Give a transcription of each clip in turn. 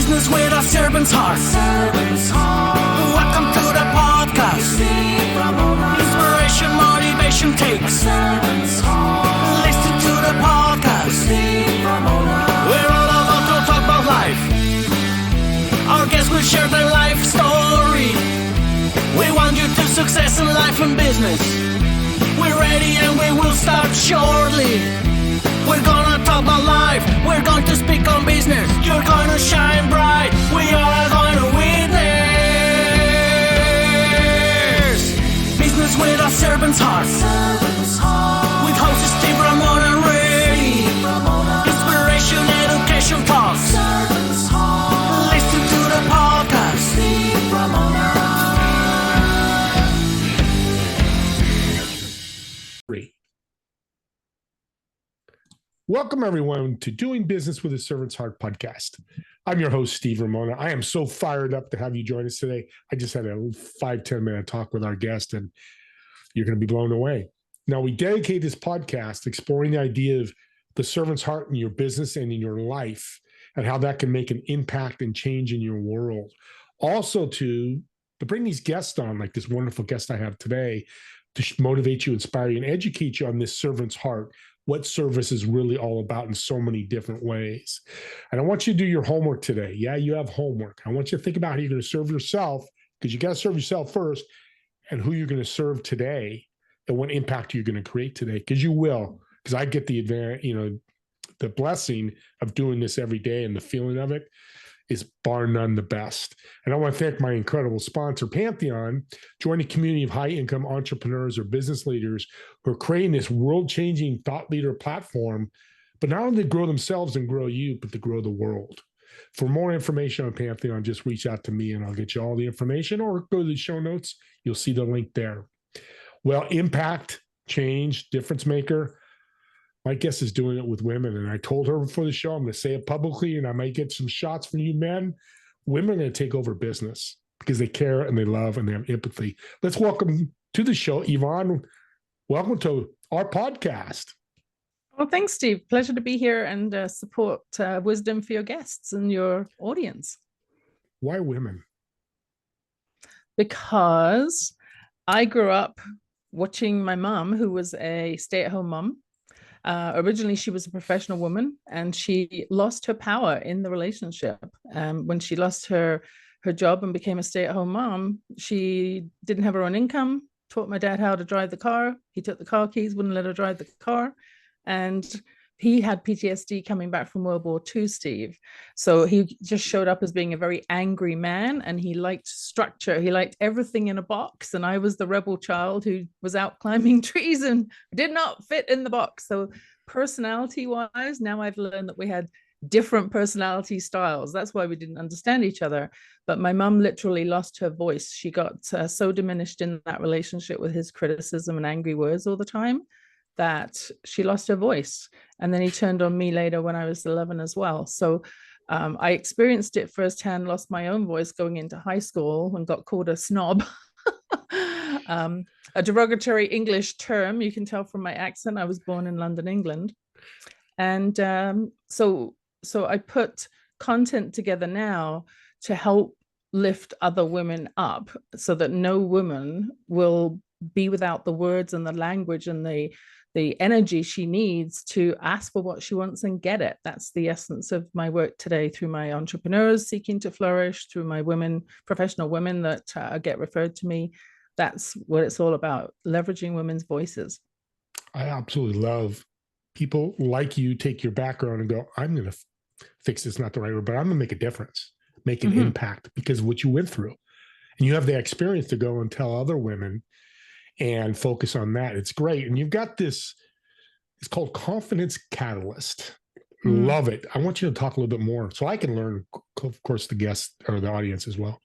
Business with a servant's heart. Welcome to the podcast. Inspiration, motivation takes. Listen to the podcast. We're all about to talk about life. Our guests will share their life story. We want you to success in life and business. We're ready and we will start shortly. We're gonna talk about life. We're going to speak on business. You're gonna shine bright. We are going to witness. Business with a servant's heart. With hosts Steve, Ramon, and Ray. Inspiration, education talks. Listen to the podcast. Welcome, everyone, to Doing Business with a Servant's Heart podcast. I'm your host, Steve Ramona. I am so fired up to have you join us today. I just had a 5-10 minute talk with our guest, and you're going to be blown away. Now, we dedicate this podcast exploring the idea of the servant's heart in your business and in your life, and how that can make an impact and change in your world. Also, to bring these guests on, like this wonderful guest I have today, to motivate you, inspire you, and educate you on this servant's heart, what service is really all about in so many different ways. And I want you to do your homework today. Yeah, you have homework. I want you to think about how you're going to serve yourself, because you got to serve yourself first, and who you're going to serve today and what impact you're going to create today, because you will. Because I get the advantage, the blessing of doing this every day, and the feeling of it is bar none the best. And I want to thank my incredible sponsor, Pantheon. Join a community of high-income entrepreneurs or business leaders who are creating this world-changing thought leader platform, but not only to grow themselves and grow you, but to grow the world. For more information on Pantheon, just reach out to me and I'll get you all the information, or go to the show notes. You'll see the link there. Well, impact, change, difference maker. My guest is doing it with women, and I told her before the show, I'm going to say it publicly, and I might get some shots from you men. Women are going to take over business because they care and they love and they have empathy. Let's welcome to the show, Yvonne. Welcome to our podcast. Well, thanks, Steve. Pleasure to be here and support wisdom for your guests and your audience. Why women? Because I grew up watching my mom, who was a stay-at-home mom. Originally, she was a professional woman, and she lost her power in the relationship. When she lost her job and became a stay-at-home mom, she didn't have her own income, taught my dad how to drive the car. He took the car keys, wouldn't let her drive the car. And he had PTSD coming back from World War II, Steve. So he just showed up as being a very angry man, and he liked structure. He liked everything in a box. And I was the rebel child who was out climbing trees and did not fit in the box. So personality-wise, now I've learned that we had different personality styles. That's why we didn't understand each other. But my mom literally lost her voice. She got so diminished in that relationship with his criticism and angry words all the time that she lost her voice. And then he turned on me later when I was 11 as well. So I experienced it firsthand, lost my own voice going into high school and got called a snob. A derogatory English term, you can tell from my accent. I was born in London, England. And so I put content together now to help lift other women up so that no woman will be without the words and the language and the energy she needs to ask for what she wants and get it. That's the essence of my work today, through my entrepreneurs seeking to flourish, through my women, professional women that get referred to me. That's what it's all about, leveraging women's voices. I absolutely love people like you take your background and go, I'm going to fix this, not the right word, but I'm going to make a difference, make an impact because of what you went through. And you have the experience to go and tell other women and focus on that. It's great. And you've got this, it's called Confidence Catalyst. Love it. I want you to talk a little bit more so I can learn, of course, the guests or the audience as well.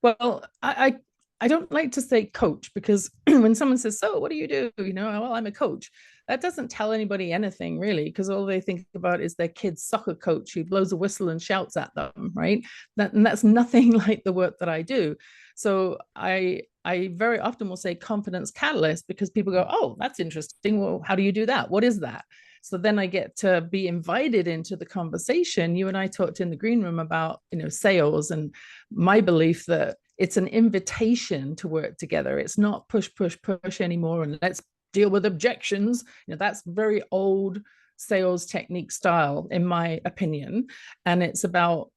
Well, I don't like to say coach, because when someone says, so what do you do? Well, I'm a coach. That doesn't tell anybody anything really, because all they think about is their kid's soccer coach who blows a whistle and shouts at them, right? And that's nothing like the work that I do. So I very often will say confidence catalyst, because people go, oh, that's interesting. Well, how do you do that? What is that? So then I get to be invited into the conversation. You and I talked in the green room about, sales, and my belief that it's an invitation to work together. It's not push, push, push anymore. And let's deal with objections. That's very old sales technique style, in my opinion. And it's about,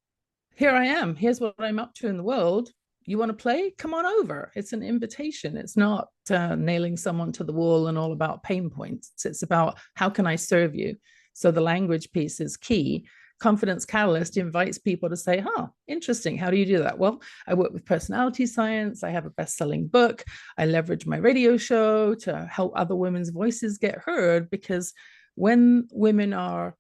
here I am, here's what I'm up to in the world. You want to play? Come on over. It's an invitation. It's not nailing someone to the wall and all about pain points. It's about, how can I serve you? So the language piece is key. Confidence Catalyst invites people to say, interesting. How do you do that? Well, I work with personality science. I have a best-selling book. I leverage my radio show to help other women's voices get heard, because when women are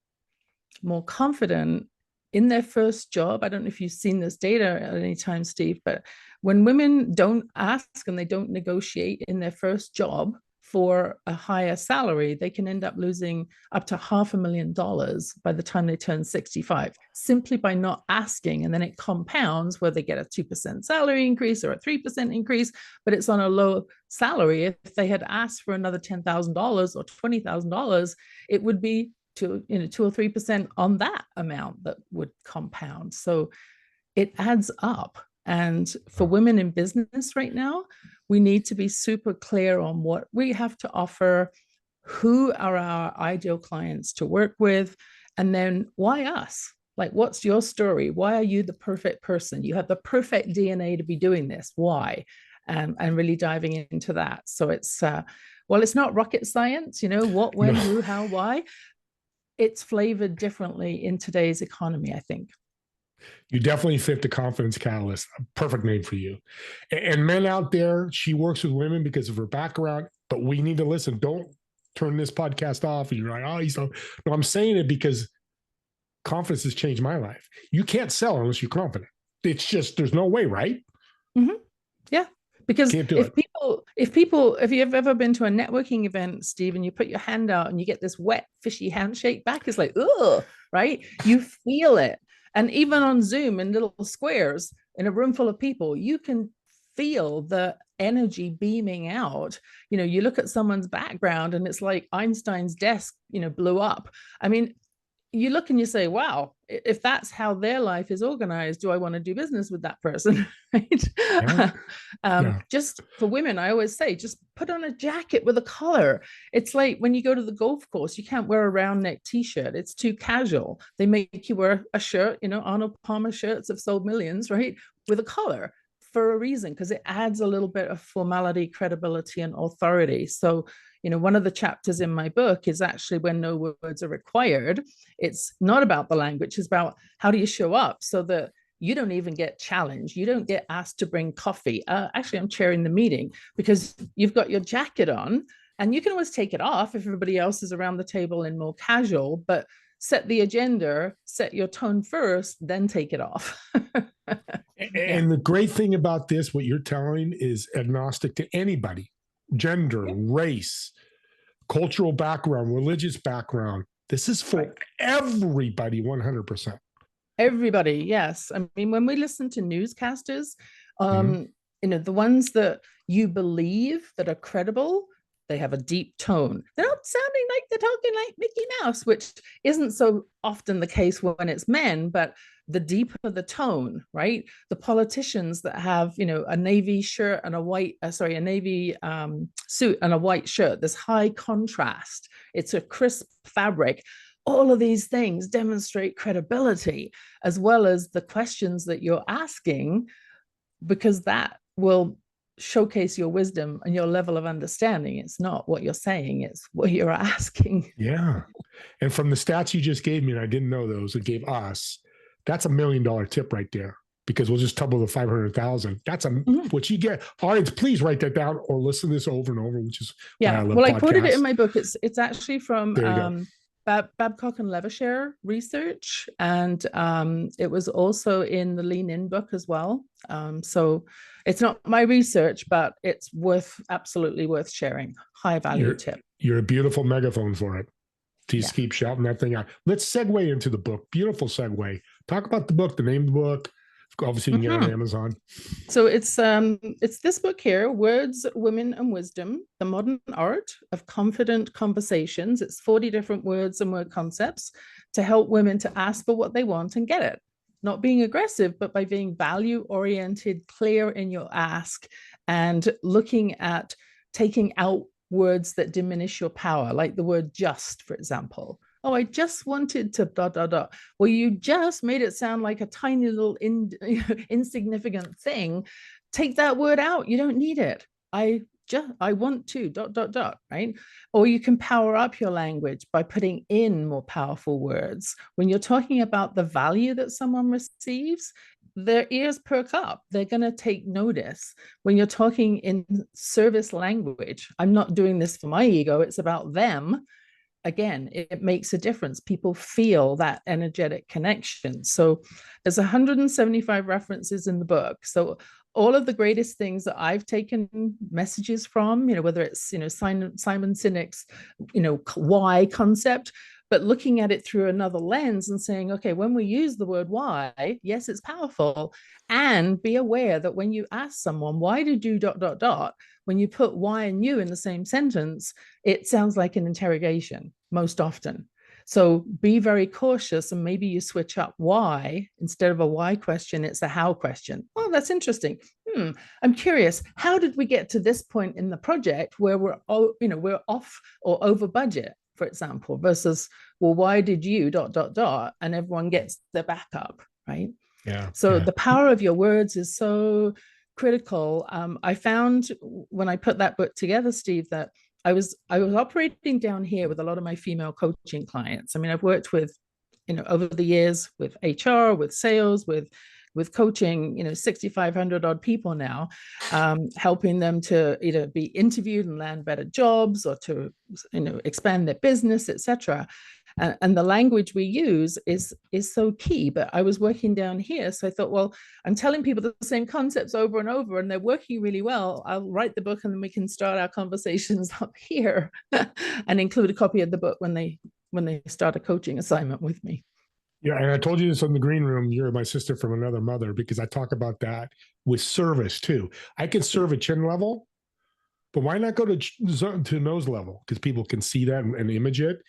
more confident in their first job, I don't know if you've seen this data at any time, Steve, but when women don't ask and they don't negotiate in their first job for a higher salary, they can end up losing up to $500,000 by the time they turn 65, simply by not asking. And then it compounds where they get a 2% salary increase or a 3% increase, but it's on a low salary. If they had asked for another $10,000 or $20,000, it would be 2 or 3% on that amount that would compound. So it adds up. And for women in business right now, we need to be super clear on what we have to offer, who are our ideal clients to work with, and then why us? Like, what's your story? Why are you the perfect person? You have the perfect DNA to be doing this. Why? And really diving into that. So it's, it's not rocket science, what, when, who, how, why. It's flavored differently in today's economy, I think. You definitely fit the Confidence Catalyst. A perfect name for you. And men out there, she works with women because of her background, but we need to listen. Don't turn this podcast off and you're like, he's no, I'm saying it because confidence has changed my life. You can't sell unless you're confident. It's just, there's no way, right? Mm-hmm. Yeah. Because if you've ever been to a networking event, Steve, and you put your hand out and you get this wet, fishy handshake back, it's like, ugh, right? You feel it. And even on Zoom in little squares in a room full of people, you can feel the energy beaming out. You look at someone's background and it's like Einstein's desk, blew up. I mean, you look and you say, wow, if that's how their life is organized, do I want to do business with that person? Right? Just for women, I always say, just put on a jacket with a collar. It's like when you go to the golf course, you can't wear a round neck t-shirt. It's too casual. They make you wear a shirt, Arnold Palmer shirts have sold millions, right? With a collar for a reason, because it adds a little bit of formality, credibility, and authority. So, one of the chapters in my book is actually when no words are required. It's not about the language, it's about how do you show up so that you don't even get challenged. You don't get asked to bring coffee. Actually, I'm chairing the meeting because you've got your jacket on and you can always take it off if everybody else is around the table in more casual, but set the agenda, set your tone first, then take it off. And the great thing about this, what you're telling is agnostic to anybody. Gender, race, cultural background, religious background. This is for everybody, 100%. Everybody, yes. I mean, when we listen to newscasters, the ones that you believe that are credible, they have a deep tone. They're not sounding like they're talking like Mickey Mouse, which isn't so often the case when it's men, but the deeper the tone, right? The politicians that have, a navy shirt and a navy suit and a white shirt, this high contrast, it's a crisp fabric. All of these things demonstrate credibility, as well as the questions that you're asking, because that will showcase your wisdom and your level of understanding. It's not what you're saying, it's what you're asking. Yeah. And from the stats you just gave me, and I didn't know those, it gave us, that's $1 million tip right there, because we'll just double the 500,000. That's what you get. Audience, please write that down or listen to this over and over, which is why I love podcasts. I quoted it in my book. It's actually from Babcock and Levashare research, and it was also in the Lean In book as well. So it's not my research, but it's absolutely worth sharing. High value tip. You're a beautiful megaphone for it. Just keep shouting that thing out. Let's segue into the book. Beautiful segue. Talk about the book, the name of the book, Obviously, you can get it on Amazon. So it's this book here, Words, Women, and Wisdom: The Modern Art of Confident Conversations. It's 40 different words and word concepts to help women to ask for what they want and get it. Not being aggressive, but by being value-oriented, clear in your ask, and looking at taking out words that diminish your power, like the word just, for example. Oh, I just wanted to ... Well, you just made it sound like a tiny little insignificant thing. Take that word out. You don't need it. I want to ... right? Or you can power up your language by putting in more powerful words. When you're talking about the value that someone receives, their ears perk up. They're going to take notice. When you're talking in service language, I'm not doing this for my ego, it's about them. Again, it makes a difference. People feel that energetic connection. So there's 175 references in the book. So all of the greatest things that I've taken messages from, whether it's, Simon Sinek's, why concept, but looking at it through another lens and saying, okay, when we use the word why, yes, it's powerful. And be aware that when you ask someone, why did you ... when you put why and you in the same sentence, it sounds like an interrogation most often. So be very cautious, and maybe you switch up why. Instead of a why question, it's a how question. Oh, that's interesting. I'm curious, how did we get to this point in the project where we're off or over budget, for example, versus, well, why did you ... and everyone gets their backup, right? Yeah. So the power of your words is so critical. I found when I put that book together, Steve, that I was operating down here with a lot of my female coaching clients. I mean, I've worked with, over the years with HR, with sales, with coaching, 6,500 odd people now, helping them to either be interviewed and land better jobs, or to, expand their business, etc. And the language we use is so key. But I was working down here, so I thought, well, I'm telling people the same concepts over and over, and they're working really well. I'll write the book, and then we can start our conversations up here, and include a copy of the book when they start a coaching assignment with me. Yeah, and I told you this in the green room. You're my sister from another mother, because I talk about that with service too. I can serve at chin level, but why not go to nose level? Because people can see that and image it.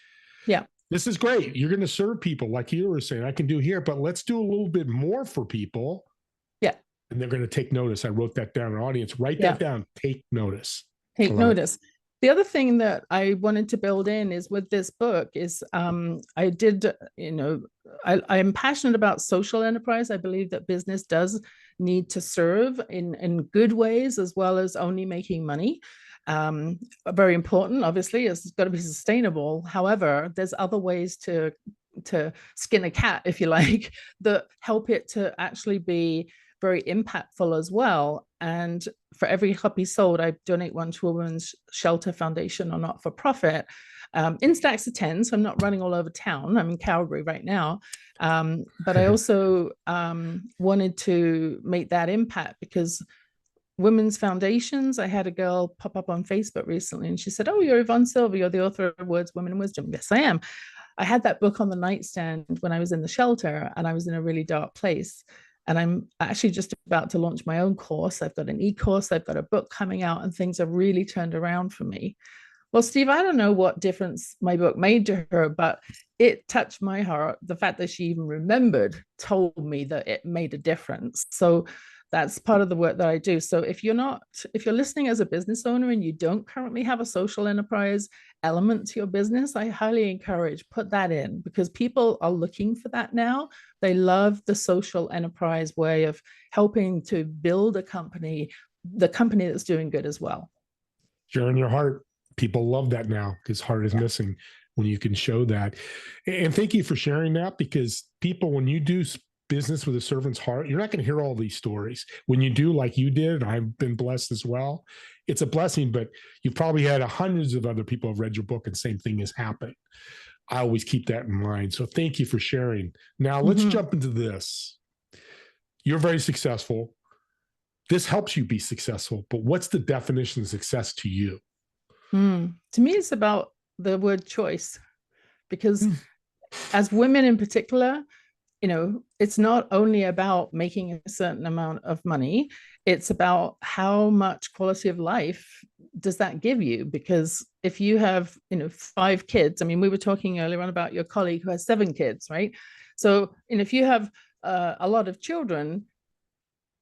Yeah. This is great. You're going to serve people like you were saying, I can do here, but let's do a little bit more for people. Yeah. And they're going to take notice. I wrote that down. Audience, write that down. Take notice. Take notice. The other thing that I wanted to build in is with this book is I did, I'm passionate about social enterprise. I believe that business does need to serve in good ways, as well as only making money. Very important, obviously, it's got to be sustainable. However, there's other ways to skin a cat, if you like, that help it to actually be very impactful as well. And for every copy sold, I donate one to a women's shelter foundation or not for profit, in stacks of 10. So I'm not running all over town. I'm in Calgary right now. But I also wanted to make that impact, because women's foundations, I had a girl pop up on Facebook recently, and she said, oh, you're Yvonne Silver, you're the author of Words, Women, and Wisdom. Yes, I am. I had that book on the nightstand when I was in the shelter, and I was in a really dark place. And I'm actually just about to launch my own course. I've got an e-course, I've got a book coming out, and things have really turned around for me. Well, Steve, I don't know what difference my book made to her, but it touched my heart. The fact that she even remembered told me that it made a difference. So that's part of the work that I do. So if you're listening as a business owner and you don't currently have a social enterprise element to your business, I highly encourage put that in, because people are looking for that now. They love the social enterprise way of helping to build a company, the company that's doing good as well. Sharing your heart. People love that now, because heart is missing when you can show that. And thank you for sharing that, because people, when you do business with a servant's heart, you're not going to hear all these stories. When you do, like you did, I've been blessed as well. It's a blessing, but you've probably had hundreds of other people have read your book and same thing has happened. I always keep that in mind. So thank you for sharing. Now let's jump into this. You're very successful. This helps you be successful, but what's the definition of success to you? To me, it's about the word choice, because as women in particular, it's not only about making a certain amount of money, it's about how much quality of life does that give you? Because if you have, 5 kids, I mean, we were talking earlier on about your colleague who has 7 kids, right? So, if you have a lot of children,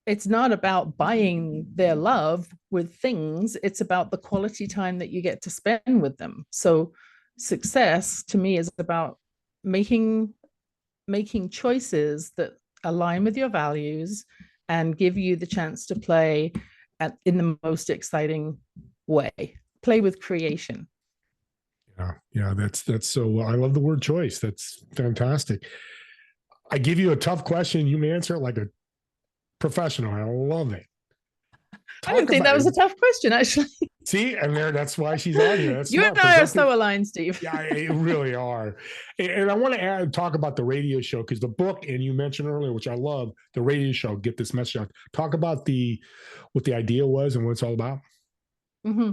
it's not about buying their love with things, it's about the quality time that you get to spend with them. So success to me is about making choices that align with your values and give you the chance to play in the most exciting way. Play with creation. Yeah, that's so. I love the word choice. That's fantastic. I give you a tough question, you may answer it like a professional. I love it. I didn't think that was a tough question, actually. See, and that's why she's on here. That's you smart. and I are so aligned, Steve. Yeah, you really are. And I want to talk about the radio show, because the book, and you mentioned earlier, which I love, the radio show, Get This Message Out. Talk about what the idea was and what it's all about. Mm-hmm.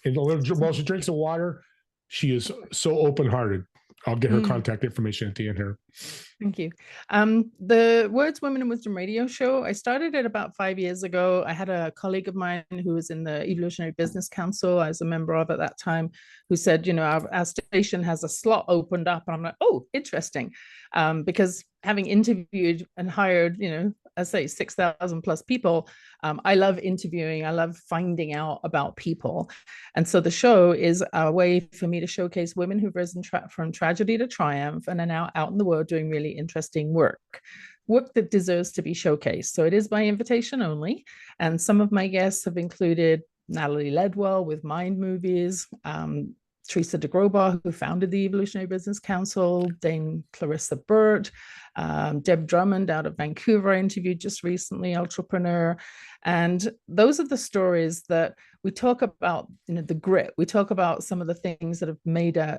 And while she drinks the water, she is so open-hearted. I'll get her contact information at the end here. Thank you. The Words, Women in Wisdom radio show, I started it about 5 years ago. I had a colleague of mine who was in the Evolutionary Business Council I was a member of at that time, who said, our station has a slot opened up. And I'm like, oh, interesting. Because having interviewed and hired, I say 6,000 plus people, I love interviewing. I love finding out about people. And so the show is a way for me to showcase women who've risen from tragedy to triumph and are now out in the world doing really interesting work that deserves to be showcased. So it is by invitation only. And some of my guests have included Natalie Ledwell with Mind Movies, Teresa de Grobar, who founded the Evolutionary Business Council, Dame Clarissa Burt, Deb Drummond out of Vancouver, I interviewed just recently, entrepreneur. And those are the stories that we talk about, the grit. We talk about some of the things that have made a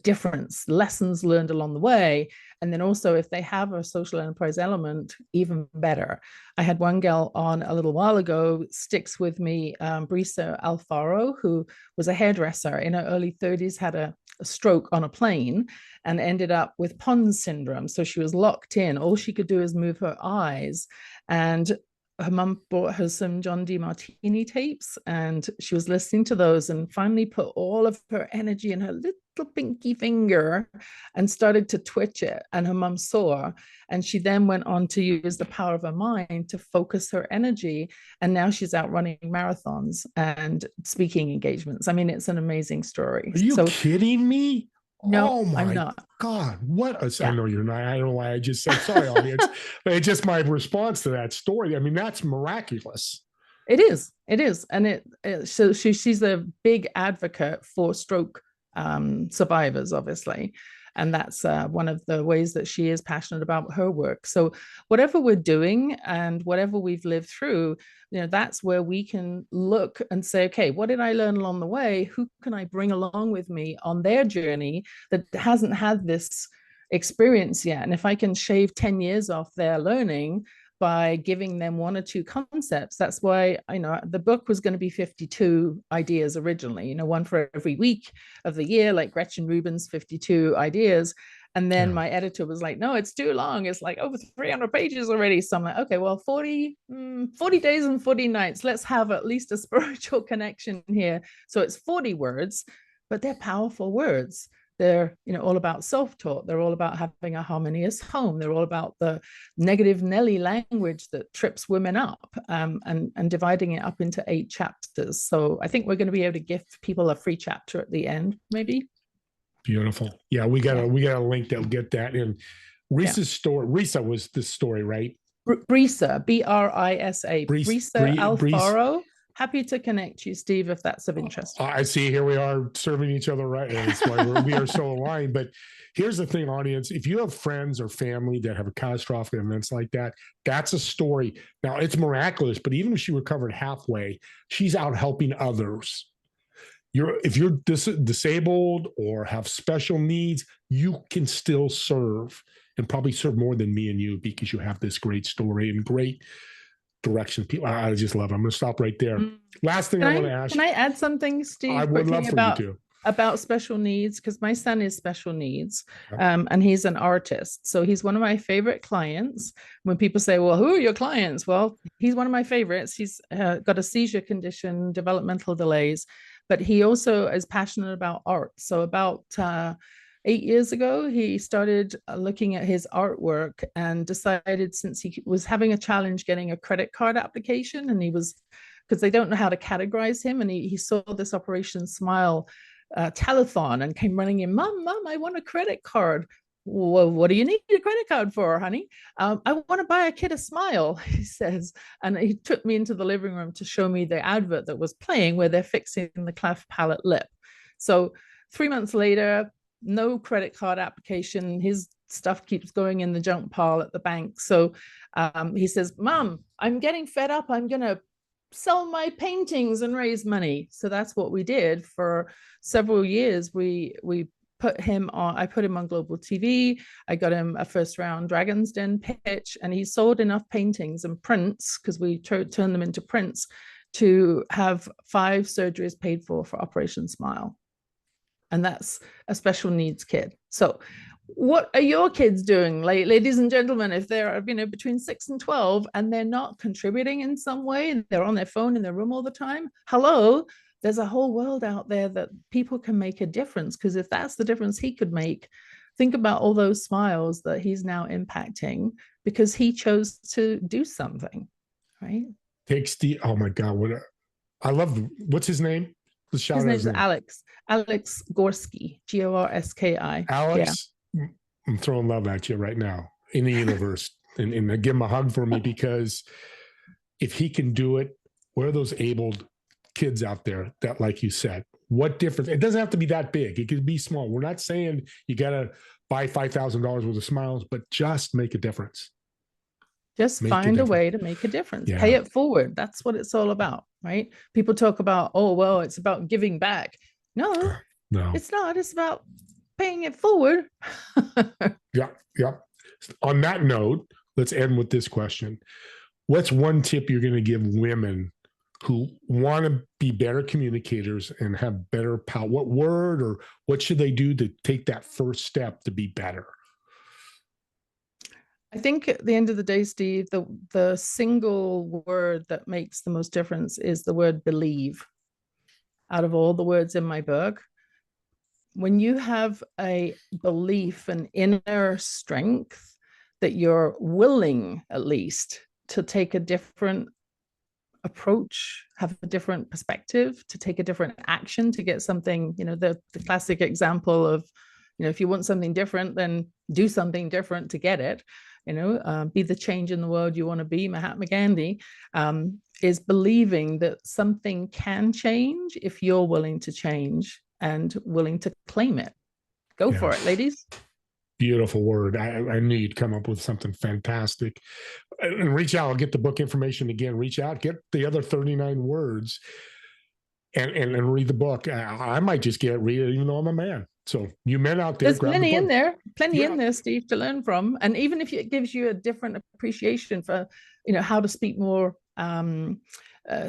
difference, lessons learned along the way. And then also, if they have a social enterprise element, even better. I had one gal on a little while ago, sticks with me, Brisa Alfaro, who was a hairdresser in her early 30s, had a stroke on a plane and ended up with Pons syndrome. So she was locked in. All she could do is move her eyes. And her mum bought her some John DeMartini tapes, and she was listening to those and finally put all of her energy in her little pinky finger and started to twitch it. And her mum saw, and she then went on to use the power of her mind to focus her energy. And now she's out running marathons and speaking engagements. I mean, it's an amazing story. Are you kidding me? No, oh my I'm not. God, what I know you're not. I don't know why I just said sorry, audience. But it's just my response to that story. I mean, that's miraculous. It is. And so she's a big advocate for stroke survivors, obviously. And that's one of the ways that she is passionate about her work. So whatever we're doing and whatever we've lived through, that's where we can look and say, okay, what did I learn along the way? Who can I bring along with me on their journey that hasn't had this experience yet? And if I can shave 10 years off their learning by giving them 1 or 2 concepts. That's why, the book was going to be 52 ideas originally, one for every week of the year, like Gretchen Rubin's 52 ideas. And then my editor was like, no, it's too long. It's like over 300 pages already. So I'm like, okay, well, 40 days and 40 nights. Let's have at least a spiritual connection here. So it's 40 words, but they're powerful words. They're, all about self-taught. They're all about having a harmonious home. They're all about the negative Nelly language that trips women up, and dividing it up into 8 chapters. So I think we're going to be able to gift people a free chapter at the end, maybe. Beautiful. Yeah, we got a link that'll get that in. Risa's story. Risa was the story, right? Brisa, Brisa, Brisa Alfaro. Happy to connect you, Steve, if that's of interest. I see. Here we are serving each other right. That's why we are so aligned. But here's the thing, audience. If you have friends or family that have a catastrophic events like that, that's a story. Now, it's miraculous, but even if she recovered halfway, she's out helping others. If you're disabled or have special needs, you can still serve, and probably serve more than me and you, because you have this great story and great direction. People, I just love it. I'm going to stop right there. Last thing I want to ask. Can I add something, Steve? I would love for you to. about special needs because my son is special needs, and he's an artist. So he's one of my favorite clients. When people say, well, who are your clients? Well, he's one of my favorites. He's got a seizure condition, developmental delays, but he also is passionate about art. So about 8 years ago, he started looking at his artwork and decided, since he was having a challenge getting a credit card application, and he was, because they don't know how to categorize him, and he saw this Operation Smile telethon and came running in, Mom, I want a credit card. Well, what do you need a credit card for, honey? I want to buy a kid a smile, he says. And he took me into the living room to show me the advert that was playing where they're fixing the cleft palate lip. So 3 months later, no credit card application. His stuff keeps going in the junk pile at the bank. So he says, Mom, I'm getting fed up. I'm going to sell my paintings and raise money. So that's what we did for several years. We put him on, I put him on global TV. I got him a first round Dragon's Den pitch, and he sold enough paintings and prints, because we turned them into prints, to have 5 surgeries paid for Operation Smile. And that's a special needs kid. So what are your kids doing, ladies and gentlemen? If they're between 6 and 12 and they're not contributing in some way, and they're on their phone in their room all the time, hello, there's a whole world out there that people can make a difference. Because if that's the difference he could make, think about all those smiles that he's now impacting because he chose to do something, right? Takes the, oh my God, I love, what's his name? His name is Alex Gorski, Gorski. Alex, yeah. I'm throwing love at you right now in the universe, and give him a hug for me, because if he can do it, where are those abled kids out there that, like you said, what difference? It doesn't have to be that big. It could be small. We're not saying you got to buy $5,000 worth of smiles, but just make a difference. Just find a way to make a difference. Yeah. Pay it forward. That's what it's all about, right? People talk about, oh, well, it's about giving back. No, it's not. It's about paying it forward. Yeah. On that note, let's end with this question. What's one tip you're going to give women who want to be better communicators and have better power? What word or what should they do to take that first step to be better? I think at the end of the day, Steve, the single word that makes the most difference is the word believe. Out of all the words in my book, when you have a belief, an inner strength that you're willing, at least, to take a different approach, have a different perspective, to take a different action to get something, the classic example of, if you want something different, then do something different to get it. Be the change in the world you want to be, Mahatma Gandhi, is believing that something can change if you're willing to change and willing to claim it. Go for it, ladies. Beautiful word. I knew you'd come up with something fantastic. And reach out. I'll get the book information again. Reach out, get the other 39 words and read the book. I might just read it, even though I'm a man. So you men out there, there's plenty in there, in there, Steve, to learn from. And even if it gives you a different appreciation for, how to speak more,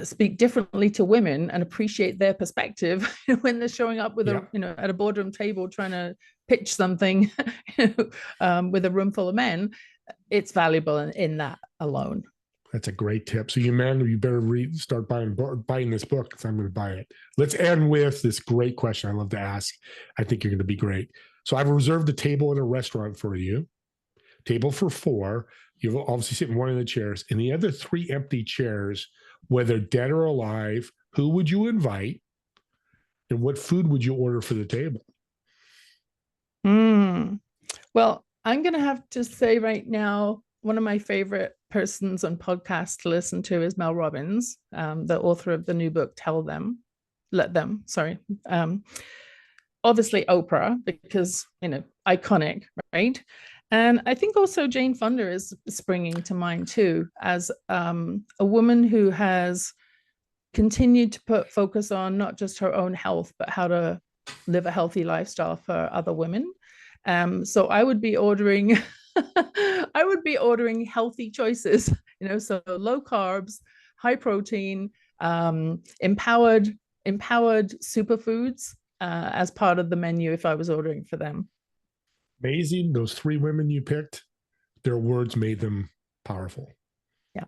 speak differently to women and appreciate their perspective when they're showing up with at a boardroom table trying to pitch something with a room full of men, it's valuable in that alone. That's a great tip. So you men, you better start buying this book, because I'm going to buy it. Let's end with this great question I love to ask. I think you're going to be great. So I've reserved a table in a restaurant for you. Table for 4. You'll obviously sit in one of the chairs, and the other 3 empty chairs, whether dead or alive, who would you invite, and what food would you order for the table? Well, I'm going to have to say right now, one of my favorite persons on podcasts to listen to is Mel Robbins, the author of the new book, Let Them. Obviously Oprah, because, iconic, right? And I think also Jane Fonda is springing to mind too, as a woman who has continued to focus on not just her own health, but how to live a healthy lifestyle for other women. So I would be ordering healthy choices, so low carbs, high protein, empowered superfoods, as part of the menu if I was ordering for them. Amazing. Those 3 women you picked, their words made them powerful. Yeah.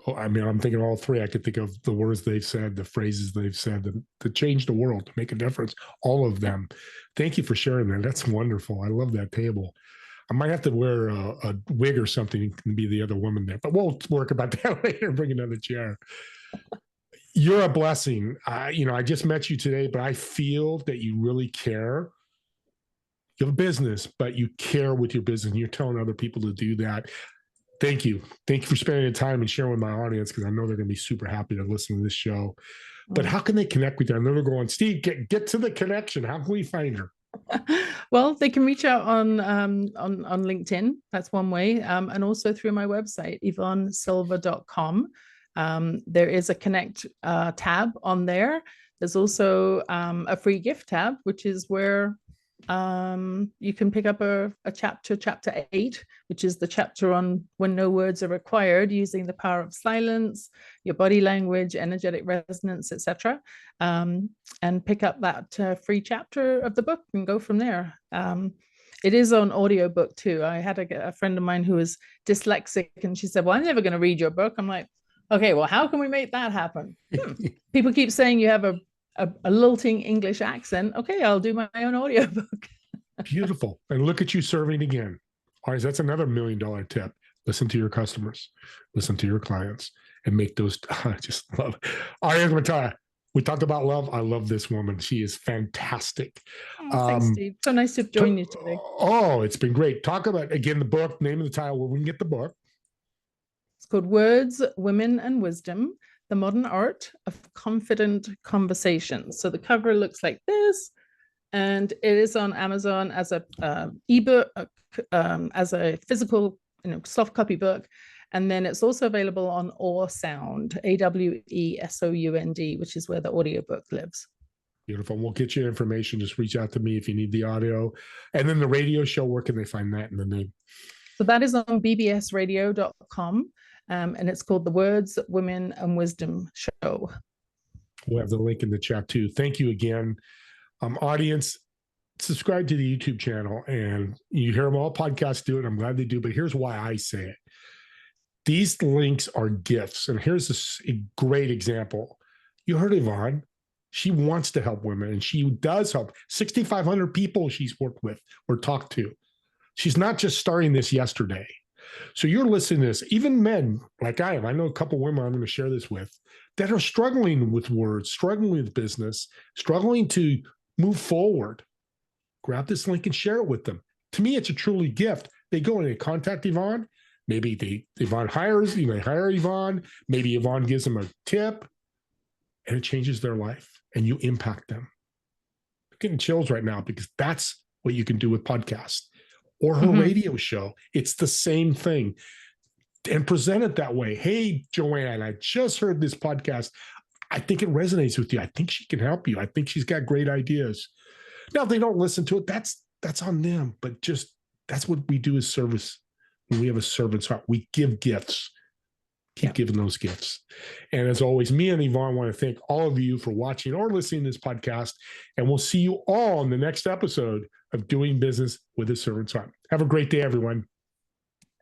Oh, I mean, I'm thinking all 3. I could think of the words they've said, the phrases they've said to change the world, to make a difference. All of them. Thank you for sharing that. That's wonderful. I love that table. I might have to wear a wig or something and be the other woman there, but we'll work about that later. Bring another chair. You're a blessing. I just met you today, but I feel that you really care. You have a business, but you care with your business, and you're telling other people to do that. Thank you. Thank you for spending the time and sharing with my audience, because I know they're going to be super happy to listen to this show. But how can they connect with you? I know they're going, Steve, get to the connection. How can we find her? Well, they can reach out on LinkedIn. That's one way. And also through my website, yvonnesilva.com. There is a connect tab on there. There's also a free gift tab, which is where you can pick up a chapter 8, which is the chapter on when no words are required, using the power of silence, your body language, energetic resonance, etc. And pick up that free chapter of the book and go from there. It is on audiobook too. I had a friend of mine who was dyslexic, and she said, well, I'm never going to read your book. I'm like, okay, well, how can we make that happen? People keep saying you have a lilting English accent. Okay, I'll do my own audiobook. Beautiful. And look at you serving again. All right, that's another $1 million tip. Listen to your customers, listen to your clients, and make those. I just love it. All right, I'm going to tell you, we talked about love. I love this woman. She is fantastic. Thanks, Steve. So nice to join you today. Oh, it's been great. Talk about, again, the book, name of the title, where we can get the book. It's called Words, Women, and Wisdom: The Modern Art of Confident Conversations. So the cover looks like this, and it is on Amazon as a ebook, as a physical, soft copy book, and then it's also available on Awesound, AWESOUND, which is where the audiobook lives. Beautiful. We'll get you information. Just reach out to me if you need the audio. And then the radio show, where can they find that in the name? So that is on bbsradio.com. And it's called the Words, Women, and Wisdom Show. We'll have the link in the chat too. Thank you again. Audience, subscribe to the YouTube channel, and you hear them all podcasts do it. I'm glad they do, but here's why I say it. These links are gifts. And here's a great example. You heard Yvonne. She wants to help women, and she does help. 6,500 people she's worked with or talked to. She's not just starting this yesterday. So you're listening to this, even men like I am. I know a couple of women I'm going to share this with that are struggling with words, struggling with business, struggling to move forward. Grab this link and share it with them. To me, it's a truly gift. They go and they contact Yvonne. Maybe Yvonne hires, they hire Yvonne. Maybe Yvonne gives them a tip, and it changes their life, and you impact them. I'm getting chills right now, because that's what you can do with podcasts or her radio show. It's the same thing. And present it that way. Hey, Joanne, I just heard this podcast. I think it resonates with you. I think she can help you. I think she's got great ideas. Now, if they don't listen to it, that's on them. But just that's what we do as service. When we have a servant's heart, we give gifts. Keep giving those gifts. And as always, me and Yvonne want to thank all of you for watching or listening to this podcast. And we'll see you all in the next episode of Doing Business with a Servant's Heart. Have a great day, everyone.